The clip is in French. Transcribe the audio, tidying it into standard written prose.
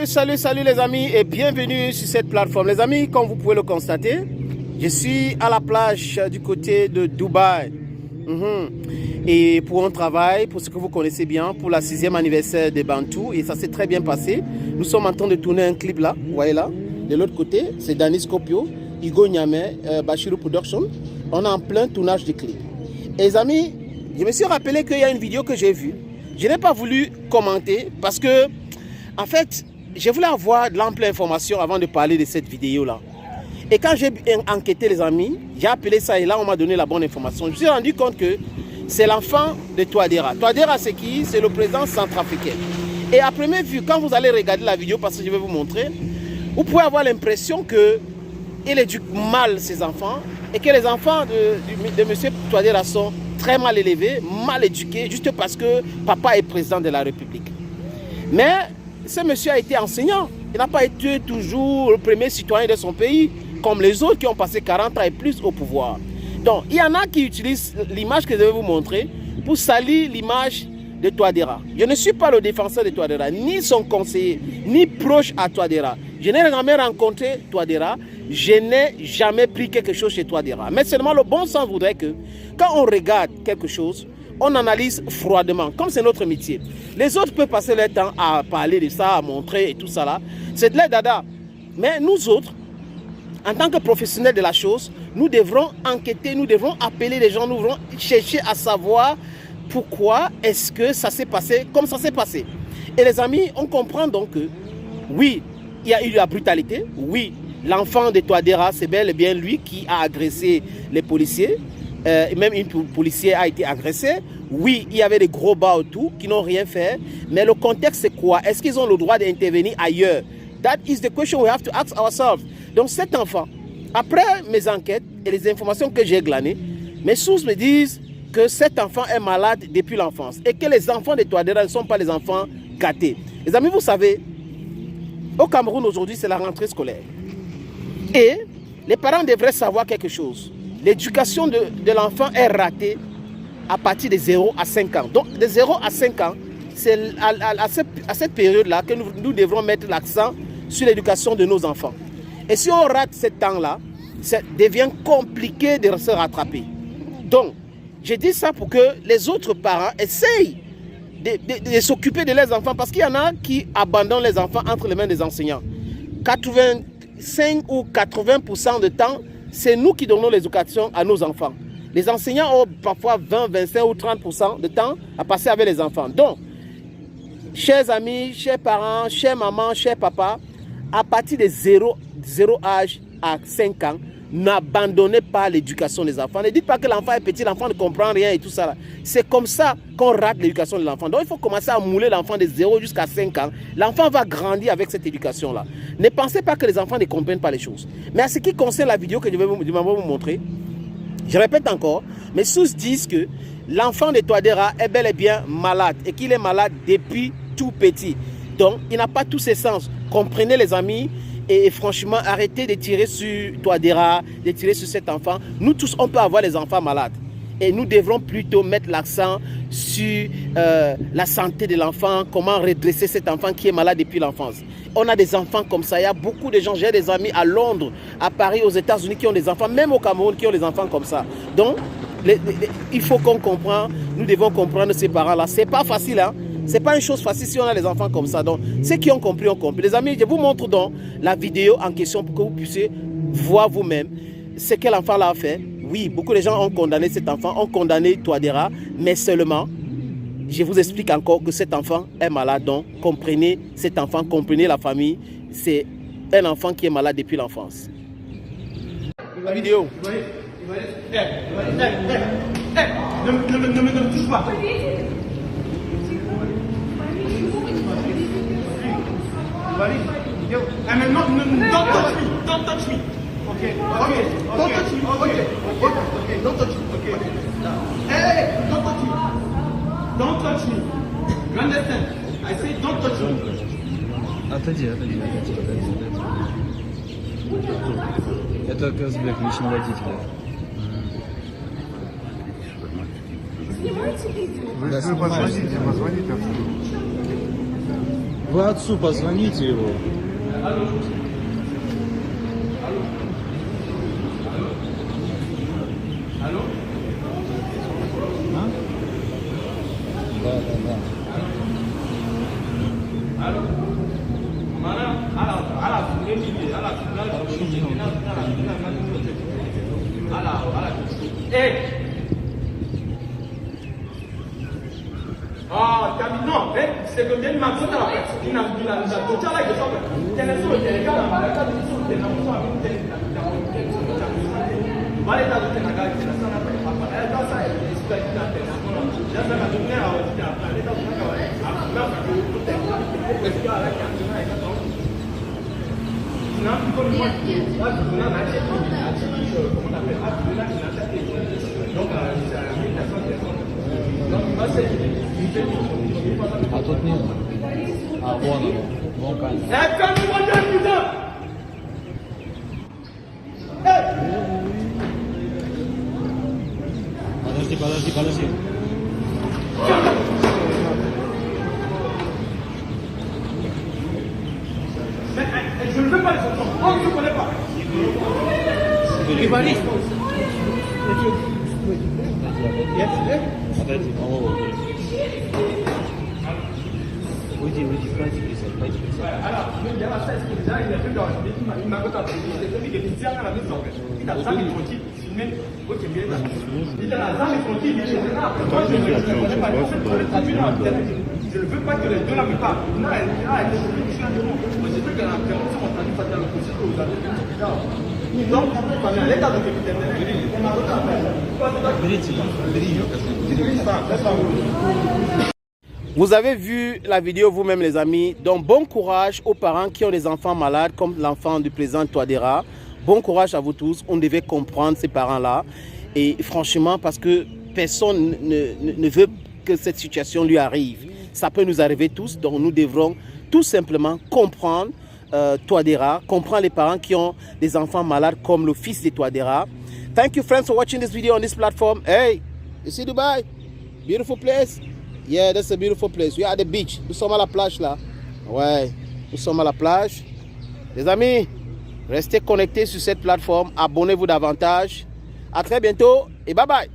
Salut les amis et bienvenue sur cette plateforme. Les amis, comme vous pouvez le constater, je suis à la plage du côté de Dubaï. Et pour un travail, pour ce que vous connaissez bien, pour la 6e anniversaire des Bantous. Et ça s'est très bien passé. Nous sommes en train de tourner un clip là, vous voyez là. De l'autre côté, c'est Danny Scopio, Hugo Niamey, Bachirou Production. On est en plein tournage de clip. Et les amis, je me suis rappelé qu'il y a une vidéo que j'ai vue. Je n'ai pas voulu commenter parce que, en fait, je voulais avoir de l'ample information avant de parler de cette vidéo-là. Et quand j'ai enquêté les amis, j'ai appelé ça et là on m'a donné la bonne information. Je me suis rendu compte que c'est l'enfant de Touadéra. Touadéra c'est qui? C'est le président centrafricain. Et à première vue, quand vous allez regarder la vidéo, parce que je vais vous montrer, vous pouvez avoir l'impression qu'il éduque mal ses enfants et que les enfants de M. Touadéra sont très mal élevés, mal éduqués, juste parce que papa est président de la République. Mais ce monsieur a été enseignant. Il n'a pas été toujours le premier citoyen de son pays, comme les autres qui ont passé 40 ans et plus au pouvoir. Donc, il y en a qui utilisent l'image que je vais vous montrer pour salir l'image de Touadéra. Je ne suis pas le défenseur de Touadéra, ni son conseiller, ni proche à Touadéra. Je n'ai jamais rencontré Touadéra, je n'ai jamais pris quelque chose chez Touadéra. Mais seulement le bon sens voudrait que, quand on regarde quelque chose, on analyse froidement, comme c'est notre métier. Les autres peuvent passer leur temps à parler de ça, à montrer et tout ça là. C'est de l'air dada. Mais nous autres, en tant que professionnels de la chose, nous devrons enquêter, nous devrons appeler les gens, nous devrons chercher à savoir pourquoi est-ce que ça s'est passé comme ça s'est passé. Et les amis, on comprend donc que, oui, il y a eu de la brutalité, oui, l'enfant de Touadéra, c'est bel et bien lui qui a agressé les policiers. Même une policière a été agressée. Oui, il y avait des gros bas autour qui n'ont rien fait. Mais le contexte, c'est quoi? Est-ce qu'ils ont le droit d'intervenir ailleurs? That is the question we have to ask ourselves. Donc cet enfant, après mes enquêtes et les informations que j'ai glanées, mes sources me disent que cet enfant est malade depuis l'enfance et que les enfants de Touadéra ne sont pas les enfants gâtés. Les amis, vous savez, au Cameroun aujourd'hui, c'est la rentrée scolaire. Et les parents devraient savoir quelque chose. L'éducation de l'enfant est ratée à partir de 0 à 5 ans. Donc, de 0 à 5 ans, c'est à cette période-là que nous devrons mettre l'accent sur l'éducation de nos enfants. Et si on rate ce temps-là, ça devient compliqué de se rattraper. Donc, je dis ça pour que les autres parents essayent de s'occuper de leurs enfants parce qu'il y en a qui abandonnent les enfants entre les mains des enseignants. 85 ou 80% de temps, c'est nous qui donnons l'éducation à nos enfants. Les enseignants ont parfois 20, 25 ou 30% de temps à passer avec les enfants. Donc, chers amis, chers parents, chers mamans, chers papas, à partir de 0 âge à 5 ans, n'abandonnez pas l'éducation des enfants. Ne dites pas que l'enfant est petit, l'enfant ne comprend rien et tout ça. C'est comme ça qu'on rate l'éducation de l'enfant. Donc il faut commencer à mouler l'enfant de 0 jusqu'à 5 ans. L'enfant va grandir avec cette éducation-là. Ne pensez pas que les enfants ne comprennent pas les choses. Mais à ce qui concerne la vidéo que je vais vous montrer, je répète encore, mes sources disent que l'enfant de Touadéra est bel et bien malade et qu'il est malade depuis tout petit. Donc il n'a pas tous ses sens. Comprenez les amis. Et franchement, arrêtez de tirer sur Touadéra, de tirer sur cet enfant. Nous tous, on peut avoir les enfants malades. Et nous devrons plutôt mettre l'accent sur la santé de l'enfant, comment redresser cet enfant qui est malade depuis l'enfance. On a des enfants comme ça. Il y a beaucoup de gens, j'ai des amis à Londres, à Paris, aux États-Unis qui ont des enfants, même au Cameroun qui ont des enfants comme ça. Donc, il faut qu'on comprenne, nous devons comprendre ces parents-là. C'est pas facile, hein. C'est pas une chose facile si on a des enfants comme ça. Donc, ceux qui ont compris, ont compris. Les amis, je vous montre donc la vidéo en question pour que vous puissiez voir vous-même ce que l'enfant là a fait. Oui, beaucoup de gens ont condamné cet enfant, ont condamné Touadéra, mais seulement, je vous explique encore que cet enfant est malade. Donc, comprenez cet enfant, comprenez la famille. C'est un enfant qui est malade depuis l'enfance. La vidéo. Ne me touche pas. And then don't touch me. Okay. Don't touch me. Okay. Don't touch me. Okay. Hey, don't touch me. Don't touch me. You understand? I say don't touch me. Отойди. Это Казбек, личный водитель. Вы позвоните отсюда. Вы отцу позвоните его. А? Да. Ah, non, c'est que bien ma soeur il a tout là que ça. Il est sur le gars là, il a dit sur le nom ça avec tel Vale da tena ga tena sana pa. Elle dans ça elle explique la tena. Là ça va donner à aussi à parler dans ça là. Là ça que tout est est là qui a tena et ça. Non, comme moi, là on a acheté comment on appelle là qui a acheté. Donc c'est à 1900 personnes. Donc moi c'est А тут нет. А вон он. Вон камера. Подожди. Je ne veux pas les enfants. On ne se connaît pas. Отойди, Уйди, пройди, Alors, il y a la chaise qui est là, il est plus dans il m'a pas appris. Il est bien à la maison. Il a ça, il tranquille. Ok, bien là. Il a la zone tranquille, il est là. Moi, je ne connais pas. Je ne veux pas que les deux là me parlent. Non, elle est là, elle est là. Moi, je veux que la personne soit en train de faire le procès que vous avez fait. Donc, l'état de capitaine, on m'a Vous avez vu la vidéo vous-même les amis, donc bon courage aux parents qui ont des enfants malades comme l'enfant du président Touadéra. Bon courage à vous tous, on devait comprendre ces parents-là et franchement parce que personne ne veut que cette situation lui arrive. Ça peut nous arriver tous, donc nous devrons tout simplement comprendre Touadéra, comprendre les parents qui ont des enfants malades comme le fils de Touadéra. Thank you friends for watching this video on this platform. Hey, you see Dubai? Beautiful place. Yeah, that's a beautiful place. We are at the beach. Nous sommes à la plage là. Ouais, nous sommes à la plage. Les amis, restez connectés sur cette plateforme. Abonnez-vous davantage. À très bientôt et bye bye.